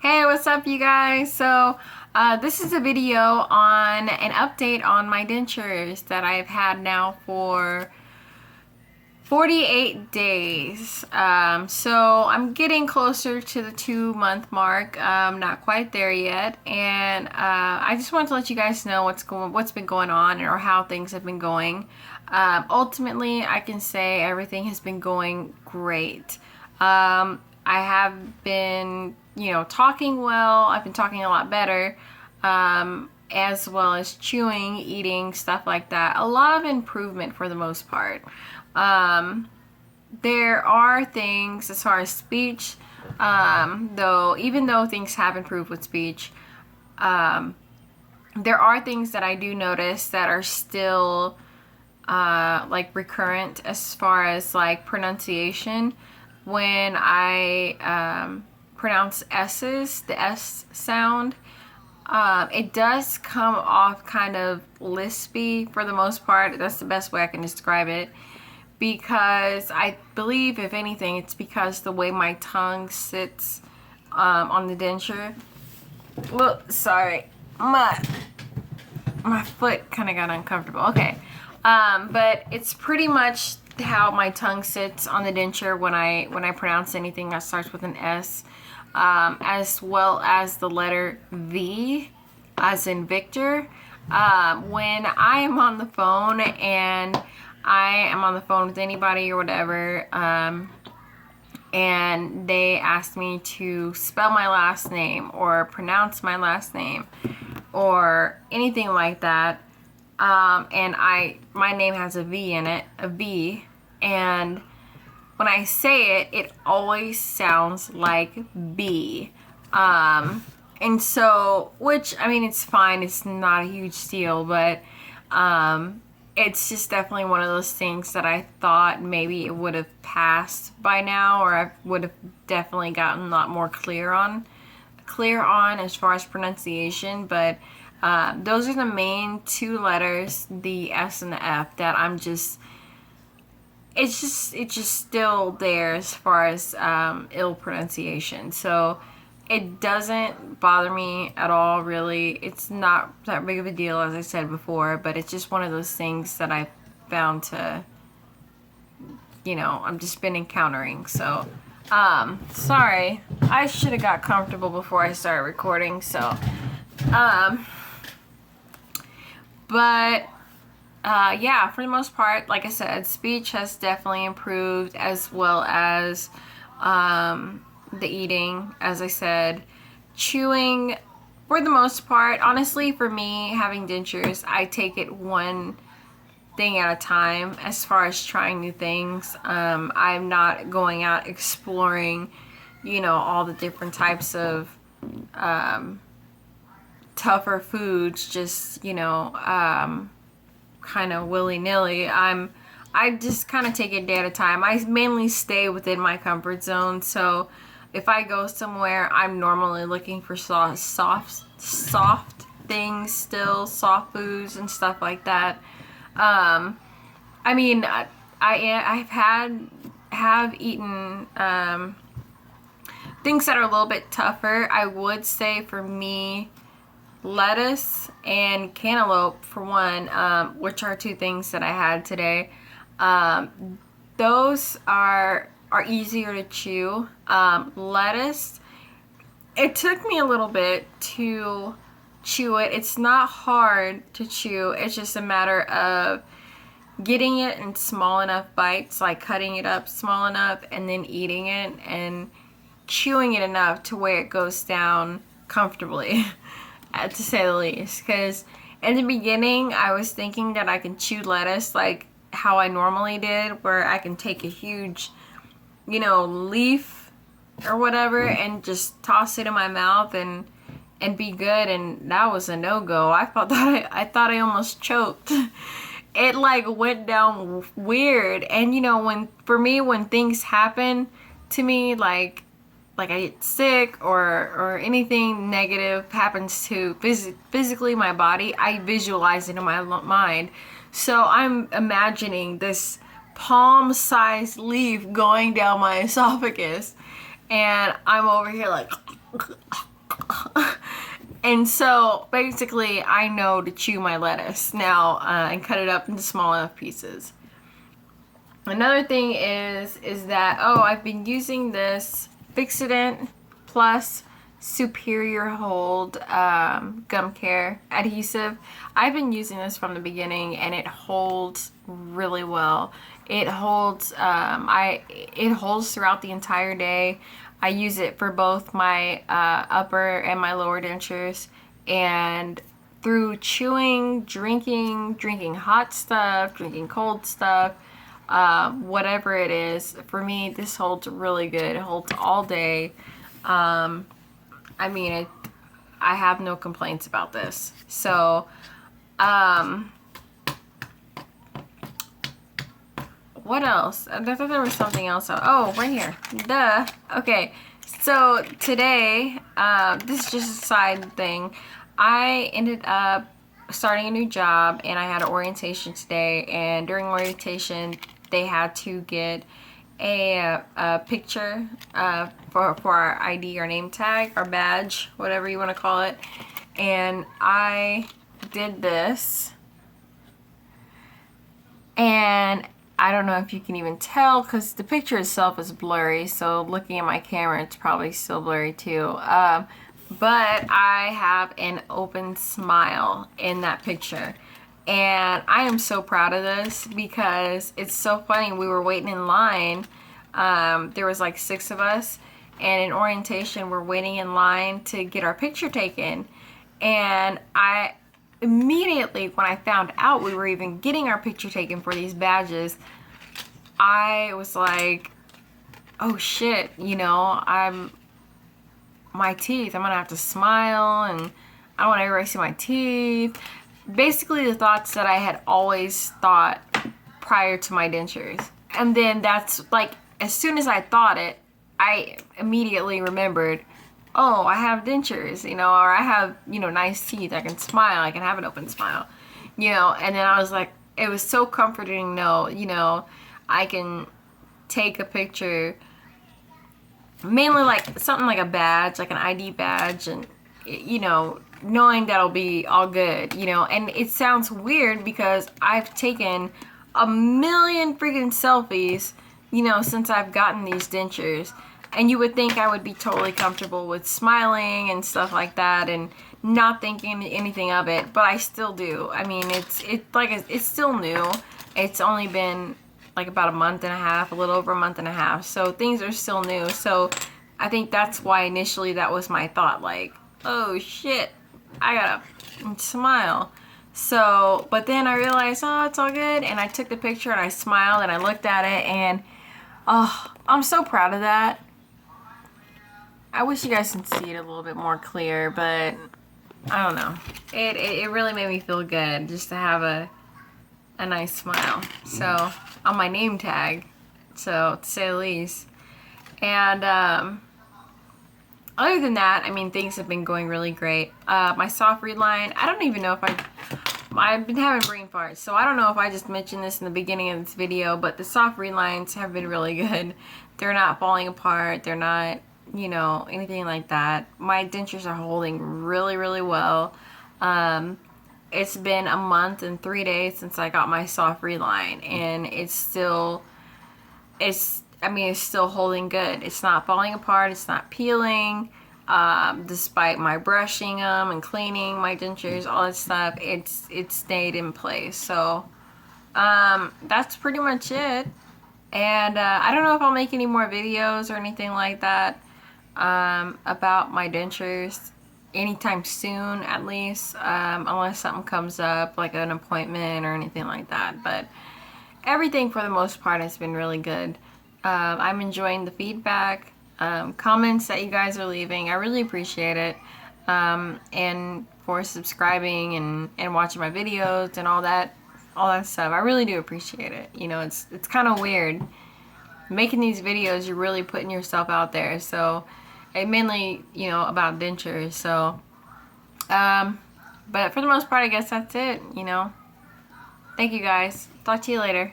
Hey, what's up, you guys? This is a video on an update on my dentures that I've had now for 48 days. I'm getting closer to the 2 month mark. Not quite there yet, and I just wanted to let you guys know what's been going on or how things have been going. Ultimately, I can say everything has been going great. I have been, talking well. I've been talking a lot better, as well as chewing, eating, stuff like that. A lot of improvement for the most part. There are things as far as speech, though, even though things have improved with speech, there are things that I do notice that are still, like recurrent as far as like pronunciation. When I pronounce S's, the S sound, it does come off kind of lispy for the most part. That's the best way I can describe it. Because I believe, if anything, it's because the way my tongue sits on the denture. Well, sorry. My foot kind of got uncomfortable. Okay. But it's pretty much how my tongue sits on the denture when I pronounce anything that starts with an S, as well as the letter V, as in Victor. When I am on the phone and I am on the phone with anybody or whatever, and they ask me to spell my last name or pronounce my last name or anything like that, and my name has a V in it, a V, and when I say it, it always sounds like B. And so, which, I mean, it's fine, it's not a huge deal, but it's just definitely one of those things that I thought maybe it would have passed by now, or I would have definitely gotten a lot more clear on as far as pronunciation. But those are the main two letters, the S and the F, that it's just still there as far as ill pronunciation. So it doesn't bother me at all, really. It's not that big of a deal, as I said before, but it's just one of those things that I found to, I've just been encountering. So, sorry. I should have got comfortable before I started recording, so, but, yeah, for the most part, like I said, speech has definitely improved, as well as, the eating, as I said. Chewing, for the most part, honestly, for me, having dentures, I take it one thing at a time as far as trying new things. I'm not going out exploring, all the different types of tougher foods, just, kind of willy-nilly. I just kind of take it day at a time. I mainly stay within my comfort zone, so if I go somewhere, I'm normally looking for soft things still, soft foods and stuff like that. I mean, have eaten things that are a little bit tougher. I would say, for me, lettuce and cantaloupe, for one, which are two things that I had today. Those are easier to chew. Lettuce, it took me a little bit to chew it. It's not hard to chew. It's just a matter of getting it in small enough bites, like cutting it up small enough and then eating it and chewing it enough to where it goes down comfortably, to say the least. Because in the beginning, I was thinking that I can chew lettuce like how I normally did, where I can take a huge, leaf or whatever and just toss it in my mouth and be good, and that was a no-go. I thought I almost choked. It like went down weird. And when things happen to me, like I get sick or anything negative happens to physically my body, I visualize it in my mind. So I'm imagining this palm-sized leaf going down my esophagus, and I'm over here like And so basically I know to chew my lettuce now and cut it up into small enough pieces. Another thing is that, I've been using this Fixodent Plus Superior Hold gum care adhesive. I've been using this from the beginning and it holds really well. It holds it holds throughout the entire day. I use it for both my upper and my lower dentures, and through chewing, drinking hot stuff, drinking cold stuff, whatever it is, for me this holds really good. It holds all day. I mean, I have no complaints about this. So what else? I thought there was something else. Oh, right here. Duh. Okay. So today, this is just a side thing. I ended up starting a new job and I had an orientation today, and during orientation they had to get a picture for our ID, our name tag, our badge, whatever you want to call it. And I did this, and I don't know if you can even tell because the picture itself is blurry, so looking at my camera it's probably still blurry too. But I have an open smile in that picture, and I am so proud of this because it's so funny. We were waiting in line. There was like 6 of us, and in orientation we're waiting in line to get our picture taken. And I immediately, when I found out we were even getting our picture taken for these badges, I was like, oh shit, you know, my teeth, I'm gonna have to smile, and I don't want everybody to see my teeth. Basically the thoughts that I had always thought prior to my dentures. And then that's like, as soon as I thought it, I immediately remembered, oh, I have dentures, you know, or I have, you know, nice teeth. I can smile. I can have an open smile, you know. And then I was like, it was so comforting to know, you know, I can take a picture, mainly like something like a badge, like an ID badge, and, you know, knowing that'll be all good, you know. And it sounds weird because I've taken a million freaking selfies, you know, since I've gotten these dentures. And you would think I would be totally comfortable with smiling and stuff like that and not thinking anything of it, but I still do. I mean, it's still new. It's only been like about a month and a half, a little over a month and a half. So things are still new. So I think that's why initially that was my thought, like, oh shit, I gotta smile. So, but then I realized, oh, it's all good. And I took the picture and I smiled and I looked at it, and oh, I'm so proud of that. I wish you guys can see it a little bit more clear, but I don't know. It really made me feel good just to have a nice smile. So, on my name tag, so to say the least. And other than that, I mean, things have been going really great. My soft reed line, I don't even know if I've been having brain farts, so I don't know if I just mentioned this in the beginning of this video, but the soft reed lines have been really good. They're not falling apart. They're not, you know, anything like that. My dentures are holding really, really well. It's been a month and 3 days since I got my soft reed line, and it's still holding good. It's not falling apart. It's not peeling. Despite my brushing them and cleaning my dentures, all that stuff, it stayed in place. So that's pretty much it. And I don't know if I'll make any more videos or anything like that about my dentures anytime soon, at least, unless something comes up like an appointment or anything like that. But everything for the most part has been really good. I'm enjoying the feedback, comments that you guys are leaving. I really appreciate it. And for subscribing and watching my videos and all that stuff. I really do appreciate it. You know, it's kind of weird making these videos. You're really putting yourself out there. So it mainly, you know, about dentures. So but for the most part, I guess that's it, you know. Thank you guys. Talk to you later.